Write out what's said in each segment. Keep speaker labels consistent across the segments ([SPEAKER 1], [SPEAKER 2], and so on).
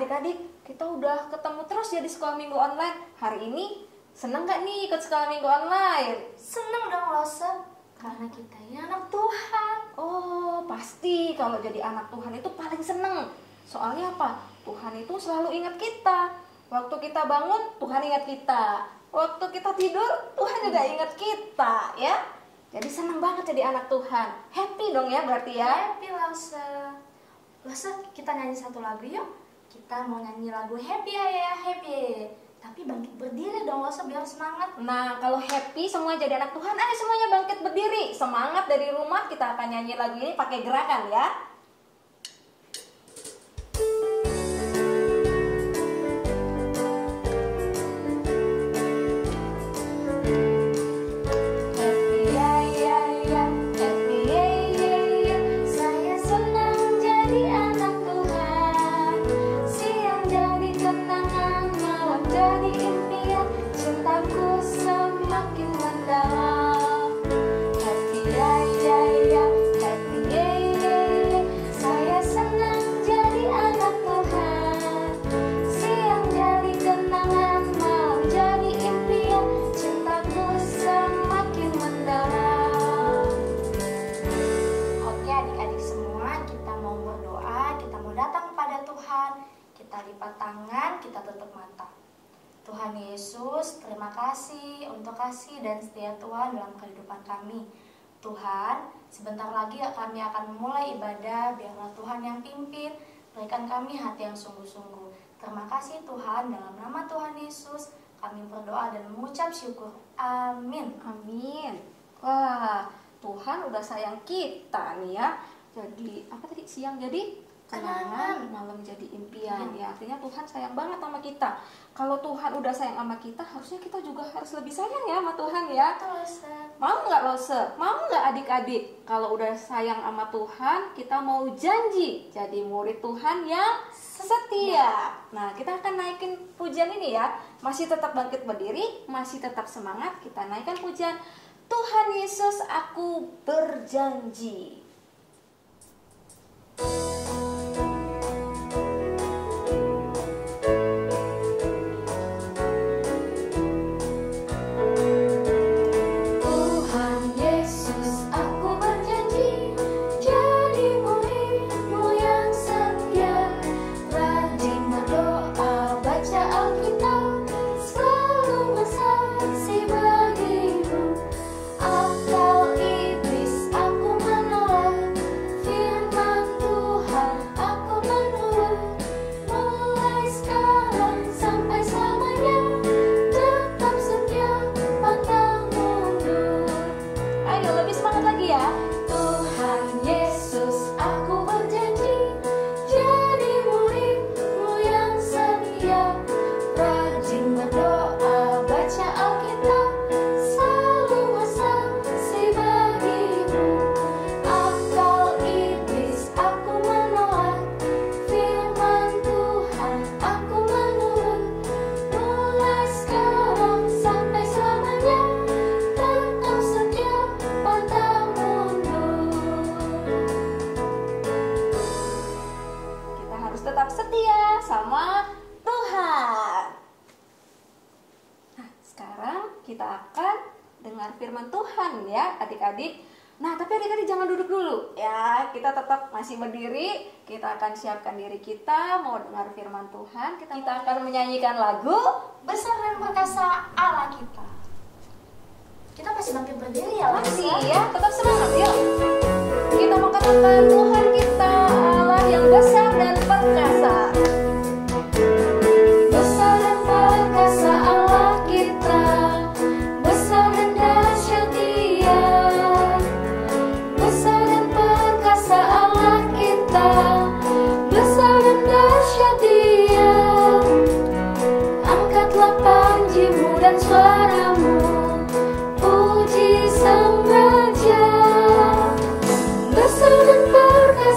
[SPEAKER 1] adik-adik, kita udah ketemu terus ya di sekolah minggu online. Hari ini seneng gak nih ikut sekolah minggu online?
[SPEAKER 2] Seneng dong Lose, karena kita ini anak Tuhan.
[SPEAKER 1] Oh, pasti kalau jadi anak Tuhan itu paling seneng. Soalnya apa? Tuhan itu selalu ingat kita. Waktu kita bangun, Tuhan ingat kita. Waktu kita tidur, Tuhan juga ingat kita, ya. Jadi seneng banget jadi anak Tuhan. Happy dong ya berarti ya?
[SPEAKER 2] Happy Lose. Lose, kita nyanyi satu lagu yuk. Kita mau nyanyi lagu Happy ya, Happy. Tapi bangkit berdiri dong Lose biar semangat.
[SPEAKER 1] Nah, kalau happy semua jadi anak Tuhan, ayo semuanya bangkit berdiri. Semangat dari rumah, kita akan nyanyi lagu ini pakai gerakan ya.
[SPEAKER 2] Kita lipat tangan, kita tutup mata. Tuhan Yesus, terima kasih untuk kasih dan setia Tuhan dalam kehidupan kami. Tuhan, sebentar lagi kami akan memulai ibadah, biarlah Tuhan yang pimpin, berikan kami hati yang sungguh-sungguh. Terima kasih Tuhan, dalam nama Tuhan Yesus, kami berdoa dan mengucap syukur. Amin.
[SPEAKER 1] Amin. Wah, Tuhan udah sayang kita nih ya. Jadi, apa tadi? Siang jadi kenangan, malam jadi impian. Ya, artinya Tuhan sayang banget sama kita. Kalau Tuhan udah sayang sama kita, harusnya kita juga harus lebih sayang ya sama Tuhan ya. Mau nggak Lose? Mau nggak adik-adik? Kalau udah sayang sama Tuhan, kita mau janji jadi murid Tuhan yang setia. Nah, kita akan naikin pujian ini ya. Masih tetap bangkit berdiri, masih tetap semangat. Kita naikkan pujian Tuhan Yesus, aku berjanji. Tetap setia sama Tuhan. Nah, sekarang kita akan dengar firman Tuhan ya adik-adik. Nah, tapi adik-adik jangan duduk dulu ya. Kita tetap masih berdiri. Kita akan siapkan diri kita mau dengar firman Tuhan. Kita akan menyanyikan lagu
[SPEAKER 2] Besar dan Perkasa Allah kita. Kita masih bangkit berdiri ya,
[SPEAKER 1] masih ya. Tetap semangat yuk. Kita mau katakan Tuhan kita Allah yang besar dan perkasa.
[SPEAKER 2] Besar dan perkasa Allah kita, besar dan dahsyat Dia. Besar dan perkasa Allah kita, besar dan dahsyat Dia. Angkatlah panjimu dan suaramu, puji Sang Raja. Besar dan perkasa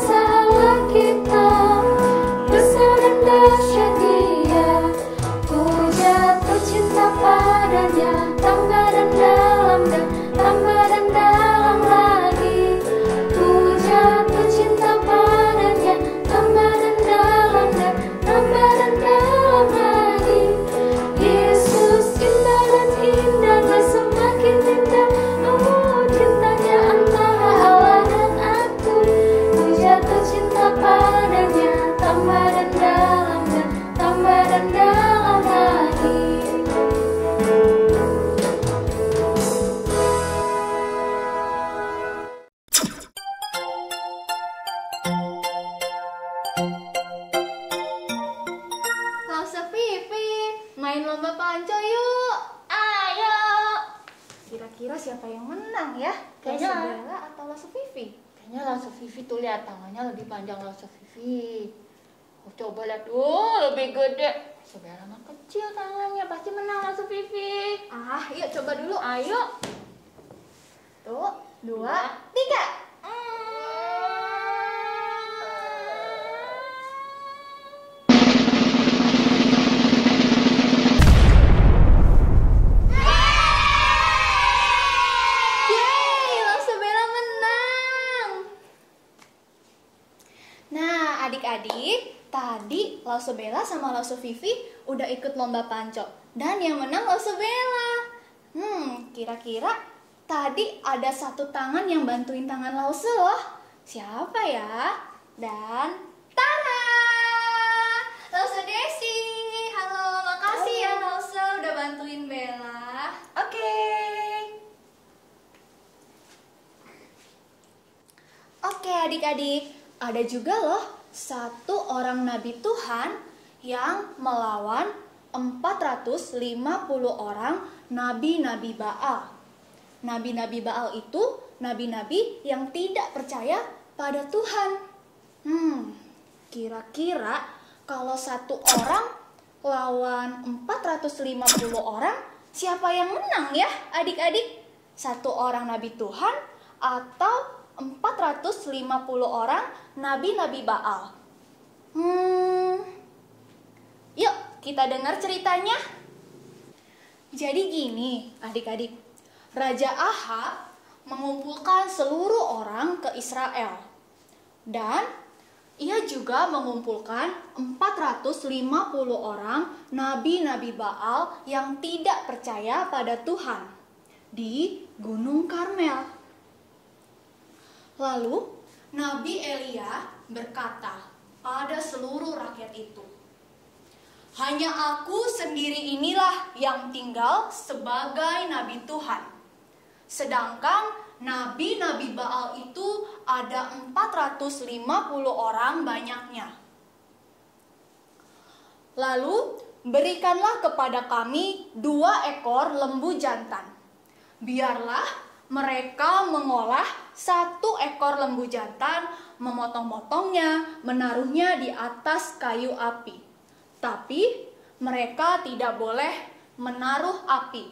[SPEAKER 1] siapa yang menang ya?
[SPEAKER 3] Kayaknya
[SPEAKER 1] Lausebella atau Lausufifi?
[SPEAKER 3] Kayaknya Lausufifi tuh, lihat tangannya lebih panjang Lausufifi. Oh, coba lihat, lebih gede. Lausebella mah kecil tangannya, pasti menang Lausufifi.
[SPEAKER 1] Yuk coba dulu.
[SPEAKER 3] Ayo.
[SPEAKER 1] Tuh, 2, 3. Adik-adik, tadi Lausebella sama Lausufifi udah ikut lomba panco. Dan yang menang Lausebella. Kira-kira tadi ada satu tangan yang bantuin tangan Lause loh. Siapa ya? Dan tada! Lause Desi. Halo, makasih ya Lause udah bantuin Bella. Oke adik-adik, ada juga loh satu orang nabi Tuhan yang melawan 450 orang nabi-nabi Baal. Nabi-nabi Baal itu nabi-nabi yang tidak percaya pada Tuhan. Kira-kira kalau satu orang lawan 450 orang, siapa yang menang ya adik-adik? Satu orang nabi Tuhan atau 450 orang nabi-nabi Baal? Yuk kita dengar ceritanya. Jadi gini adik-adik, Raja Ahab mengumpulkan seluruh orang ke Israel. Dan ia juga mengumpulkan 450 orang nabi-nabi Baal yang tidak percaya pada Tuhan di Gunung Karmel. Lalu Nabi Elia berkata pada seluruh rakyat itu, "Hanya aku sendiri inilah yang tinggal sebagai nabi Tuhan. Sedangkan nabi-nabi Baal itu ada 450 orang banyaknya. Lalu berikanlah kepada kami 2 ekor lembu jantan. Biarlah mereka mengolah 1 ekor lembu jantan, memotong-motongnya, menaruhnya di atas kayu api. Tapi mereka tidak boleh menaruh api.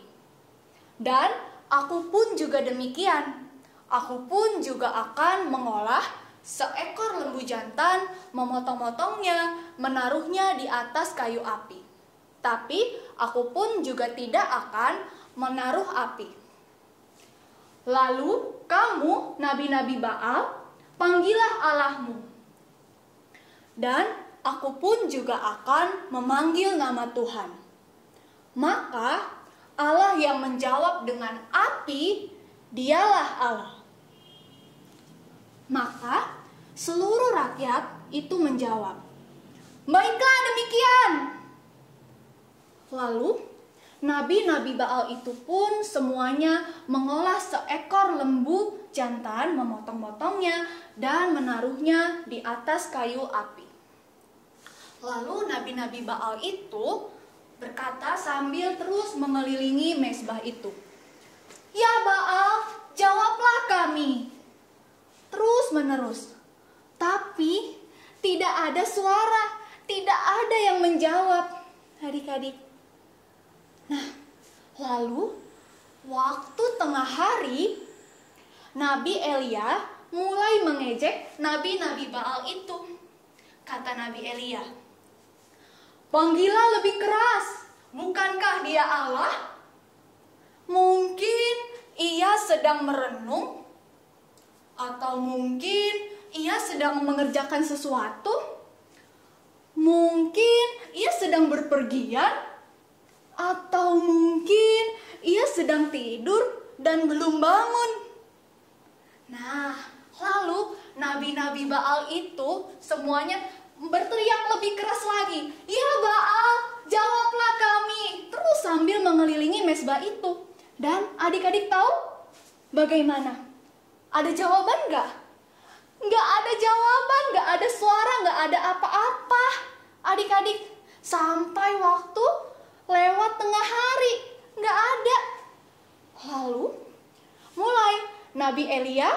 [SPEAKER 1] Dan aku pun juga demikian. Aku pun juga akan mengolah 1 ekor lembu jantan, memotong-motongnya, menaruhnya di atas kayu api. Tapi aku pun juga tidak akan menaruh api. Lalu kamu, nabi-nabi Baal, panggillah Allahmu. Dan aku pun juga akan memanggil nama Tuhan. Maka Allah yang menjawab dengan api, dialah Allah." Maka seluruh rakyat itu menjawab, "Baiklah demikian." Lalu nabi-nabi Baal itu pun semuanya mengolah 1 ekor lembu jantan, memotong-motongnya, dan menaruhnya di atas kayu api. Lalu nabi-nabi Baal itu berkata sambil terus mengelilingi mezbah itu, "Ya Baal, jawablah kami." Terus menerus. Tapi tidak ada suara, tidak ada yang menjawab adik-adik. Nah, lalu waktu tengah hari, Nabi Elia mulai mengejek nabi-nabi Baal itu. Kata Nabi Elia, "Panggillah lebih keras, bukankah dia Allah? Mungkin ia sedang merenung, atau mungkin ia sedang mengerjakan sesuatu. Mungkin ia sedang berpergian, atau mungkin ia sedang tidur dan belum bangun." Nah, lalu nabi-nabi Baal itu semuanya berteriak lebih keras lagi, "Ya Baal, jawablah kami!" Terus sambil mengelilingi mezbah itu. Dan adik-adik tahu bagaimana? Ada jawaban nggak? Nggak ada jawaban, nggak ada suara, nggak ada apa-apa. Adik-adik, sampai waktu lewat tengah hari, nggak ada. Lalu
[SPEAKER 4] Nabi Elia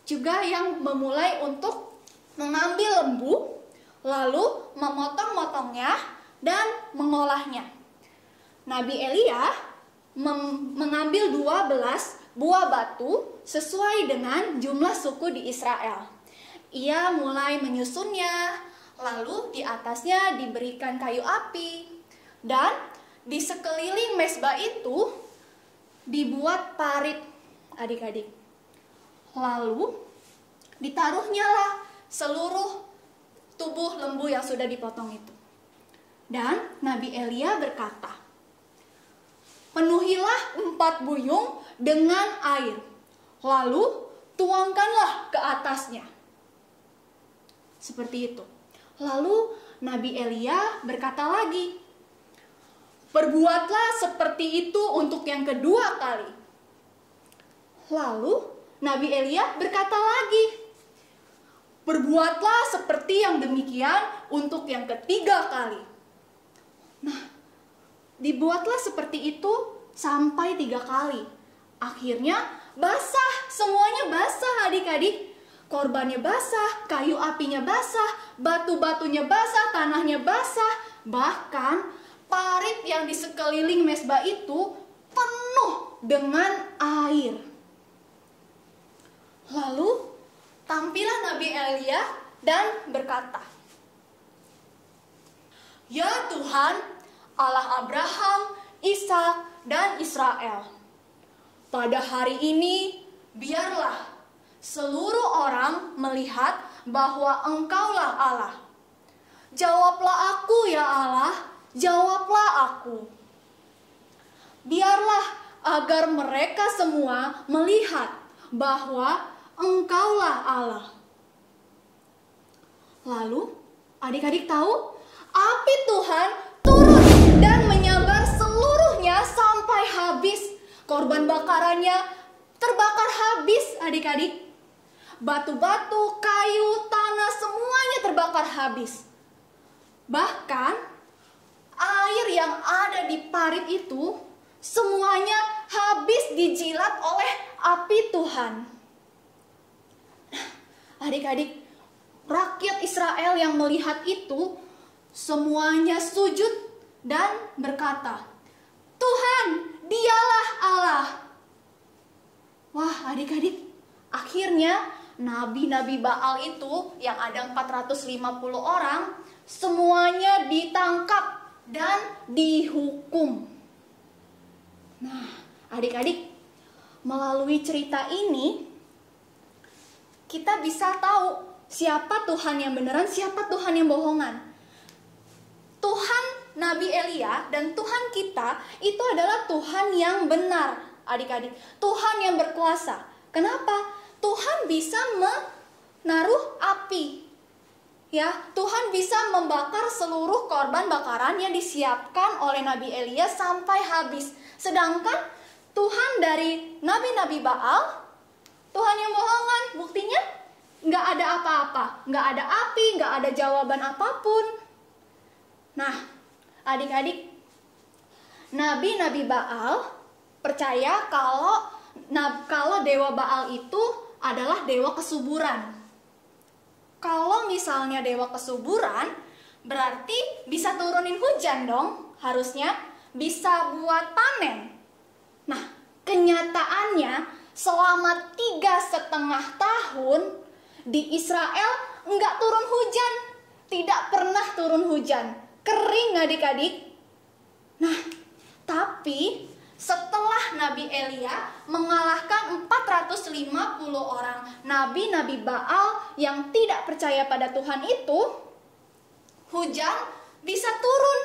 [SPEAKER 4] juga yang memulai untuk mengambil lembu, lalu memotong-motongnya dan mengolahnya. Nabi Elia mengambil 12 buah batu sesuai dengan jumlah suku di Israel. Ia mulai menyusunnya, lalu di atasnya diberikan kayu api, dan di sekeliling mezbah itu dibuat parit, adik-adik. Lalu ditaruhnya lah seluruh tubuh lembu yang sudah dipotong itu. Dan Nabi Elia berkata, penuhilah 4 buyung dengan air, lalu tuangkanlah ke atasnya. Seperti itu. Lalu Nabi Elia berkata lagi, perbuatlah seperti itu untuk yang kedua kali. Lalu Nabi Elia berkata lagi, perbuatlah seperti yang demikian untuk yang ketiga kali. Nah, dibuatlah seperti itu sampai 3 kali. Akhirnya basah, semuanya basah adik-adik. Korbannya basah, kayu apinya basah, batu-batunya basah, tanahnya basah. Bahkan parit yang di sekeliling mezbah itu penuh dengan air. Lalu tampillah Nabi Elia dan berkata, ya Tuhan, Allah Abraham, Ishak, dan Israel, pada hari ini biarlah seluruh orang melihat bahwa Engkaulah Allah. Jawablah aku ya Allah, jawablah aku. Biarlah agar mereka semua melihat bahwa Engkaulah Allah. Lalu adik-adik tahu, api Tuhan turun dan menyabar seluruhnya sampai habis. Korban bakarannya terbakar habis adik-adik. Batu-batu, kayu, tanah, semuanya terbakar habis. Bahkan air yang ada di parit itu semuanya habis dijilat oleh api Tuhan. Adik-adik, rakyat Israel yang melihat itu semuanya sujud dan berkata, Tuhan, dialah Allah. Wah adik-adik, akhirnya nabi-nabi Baal itu yang ada 450 orang semuanya ditangkap dan dihukum. Nah adik-adik, melalui cerita ini kita bisa tahu siapa Tuhan yang beneran, siapa Tuhan yang bohongan. Tuhan Nabi Elia dan Tuhan kita itu adalah Tuhan yang benar, adik-adik. Tuhan yang berkuasa. Kenapa? Tuhan bisa menaruh api. Ya, Tuhan bisa membakar seluruh korban bakaran yang disiapkan oleh Nabi Elia sampai habis. Sedangkan Tuhan dari nabi-nabi Baal, Tuhan yang bohongan. Buktinya nggak ada apa-apa, nggak ada api, nggak ada jawaban apapun. Nah, adik-adik, nabi-nabi Baal percaya kalau dewa Baal itu adalah dewa kesuburan. Kalau misalnya dewa kesuburan, berarti bisa turunin hujan dong, harusnya bisa buat panen. Nah, kenyataannya selama 3,5 tahun di Israel nggak turun hujan, tidak pernah turun hujan, kering adik-adik. Nah, tapi setelah Nabi Elia mengalahkan 450 orang nabi-nabi Baal yang tidak percaya pada Tuhan itu, hujan bisa turun.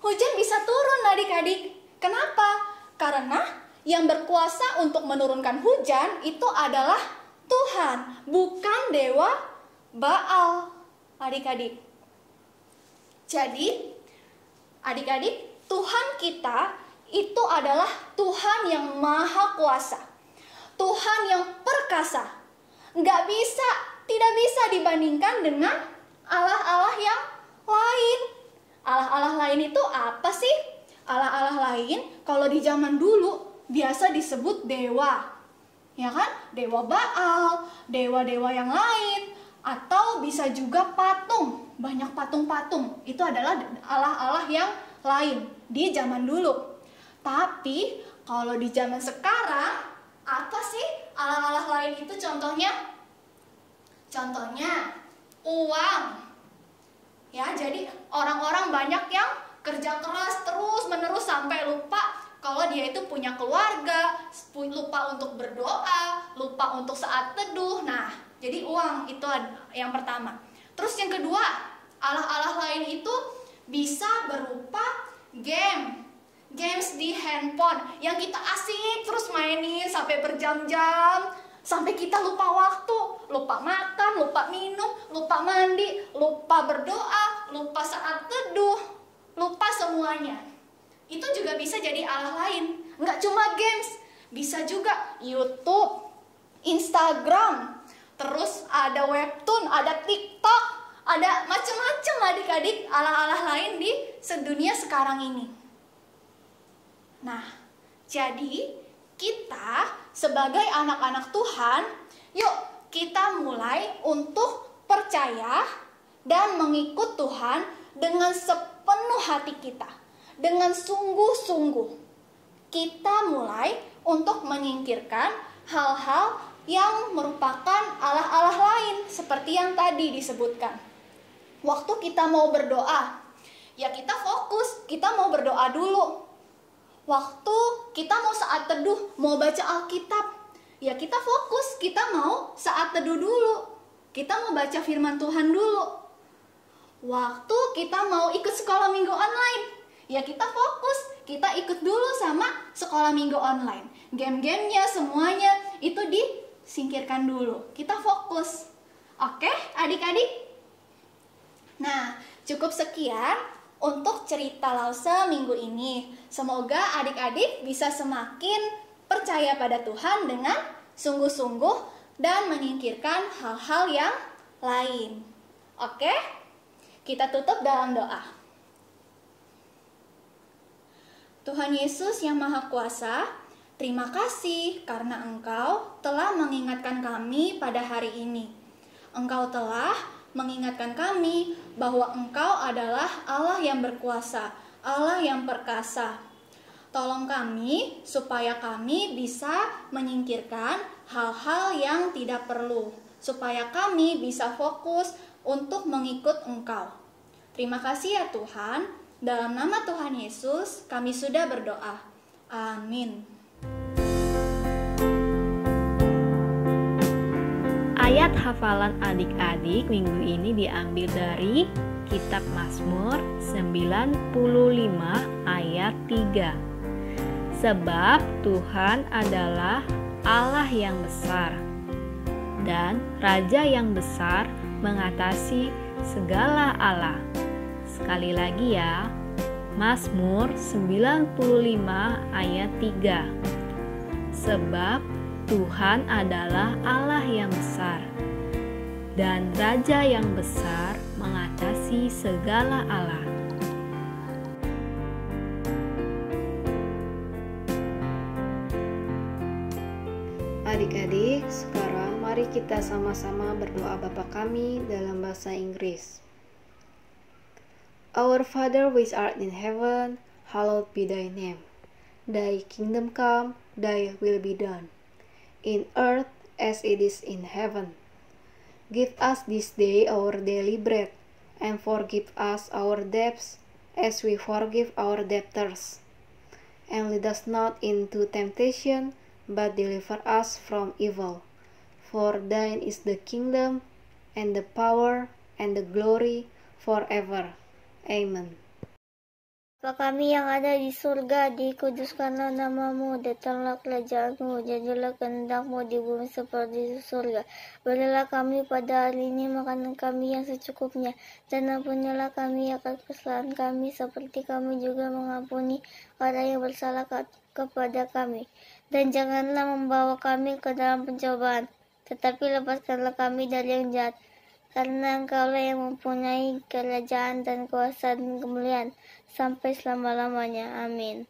[SPEAKER 4] Hujan bisa turun adik-adik. Kenapa? Karena yang berkuasa untuk menurunkan hujan itu adalah Tuhan, bukan dewa Baal, adik-adik. Jadi, adik-adik, Tuhan kita itu adalah Tuhan yang maha kuasa, Tuhan yang perkasa. Tidak bisa dibandingkan dengan Allah-Allah yang lain. Allah-Allah lain itu apa sih? Allah-Allah lain kalau di zaman dulu biasa disebut dewa. ya kan? Dewa Baal, dewa-dewa yang lain, atau bisa juga patung, banyak patung-patung. Itu adalah Allah-Allah yang lain di zaman dulu. Tapi kalau di zaman sekarang, apa sih Allah-Allah lain itu contohnya? Contohnya uang. Ya, jadi orang-orang banyak yang kerja keras terus-menerus sampai lupa kalau dia itu punya keluarga, lupa untuk berdoa, lupa untuk saat teduh. Nah, jadi uang itu yang pertama. Terus yang kedua, Allah-Allah lain itu bisa berupa games di handphone yang kita asik terus mainin sampai berjam-jam, sampai kita lupa waktu, lupa makan, lupa minum, lupa mandi, lupa berdoa, lupa saat teduh, lupa semuanya. Itu juga bisa jadi Allah lain. Nggak cuma games, bisa juga YouTube, Instagram, terus ada webtoon, ada TikTok, ada macam-macam adik-adik Allah-Allah lain di sedunia sekarang ini. Nah, jadi kita sebagai anak-anak Tuhan, yuk kita mulai untuk percaya dan mengikut Tuhan dengan sepenuh hati kita. Dengan sungguh-sungguh kita mulai untuk menyingkirkan hal-hal yang merupakan Allah-Allah lain seperti yang tadi disebutkan. Waktu kita mau berdoa, ya kita fokus, kita mau berdoa dulu. Waktu kita mau saat teduh, mau baca Alkitab, ya kita fokus, kita mau saat teduh dulu. Kita mau baca firman Tuhan dulu. Waktu kita mau ikut sekolah minggu online, ya kita fokus, kita ikut dulu sama sekolah minggu online. Game-gamenya semuanya itu disingkirkan dulu. Kita fokus. Oke, adik-adik? Nah, cukup sekian untuk cerita Lause minggu ini. Semoga adik-adik bisa semakin percaya pada Tuhan dengan sungguh-sungguh dan menyingkirkan hal-hal yang lain. Oke? Kita tutup dalam doa. Tuhan Yesus yang Maha Kuasa, terima kasih karena Engkau telah mengingatkan kami pada hari ini. Engkau telah mengingatkan kami bahwa Engkau adalah Allah yang berkuasa, Allah yang perkasa. Tolong kami supaya kami bisa menyingkirkan hal-hal yang tidak perlu, supaya kami bisa fokus untuk mengikut Engkau. Terima kasih ya Tuhan. Dalam nama Tuhan Yesus, kami sudah berdoa. Amin.
[SPEAKER 5] Ayat hafalan adik-adik minggu ini diambil dari Kitab Mazmur 95 ayat 3. Sebab Tuhan adalah Allah yang besar, dan Raja yang besar mengatasi segala Allah. Sekali lagi ya, Mazmur 95 ayat 3. Sebab Tuhan adalah Allah yang besar, dan Raja yang besar mengatasi segala Allah.
[SPEAKER 6] Adik-adik, sekarang mari kita sama-sama berdoa Bapa kami dalam bahasa Inggris. Our Father which art in heaven, hallowed be thy name. Thy kingdom come, thy will be done, in earth as it is in heaven. Give us this day our daily bread, and forgive us our debts as we forgive our debtors. And lead us not into temptation, but deliver us from evil. For thine is the kingdom, and the power, and the glory, forever. Amen.
[SPEAKER 7] Bapa kami yang ada di surga, dikuduskanlah namamu, datanglah kerajaanmu, jadilah kehendakmu di bumi seperti di surga. Berilah kami pada hari ini makanan kami yang secukupnya, dan ampunilah kami akan kesalahan kami, seperti kami juga mengampuni orang yang bersalah kepada kami. Dan janganlah membawa kami ke dalam pencobaan, tetapi lepaskanlah kami dari yang jahat. Karena Engkaulah yang mempunyai kerajaan dan kuasa dan kemuliaan sampai selama-lamanya. Amin.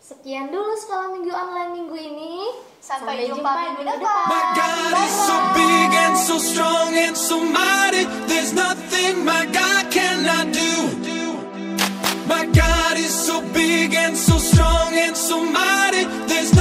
[SPEAKER 2] Sekian dulu sekolah minggu online minggu ini. Sampai jumpa minggu depan.
[SPEAKER 8] My God is so big and so strong and so mighty. There's nothing my God cannot do. My God is so big and so strong and so mighty. There's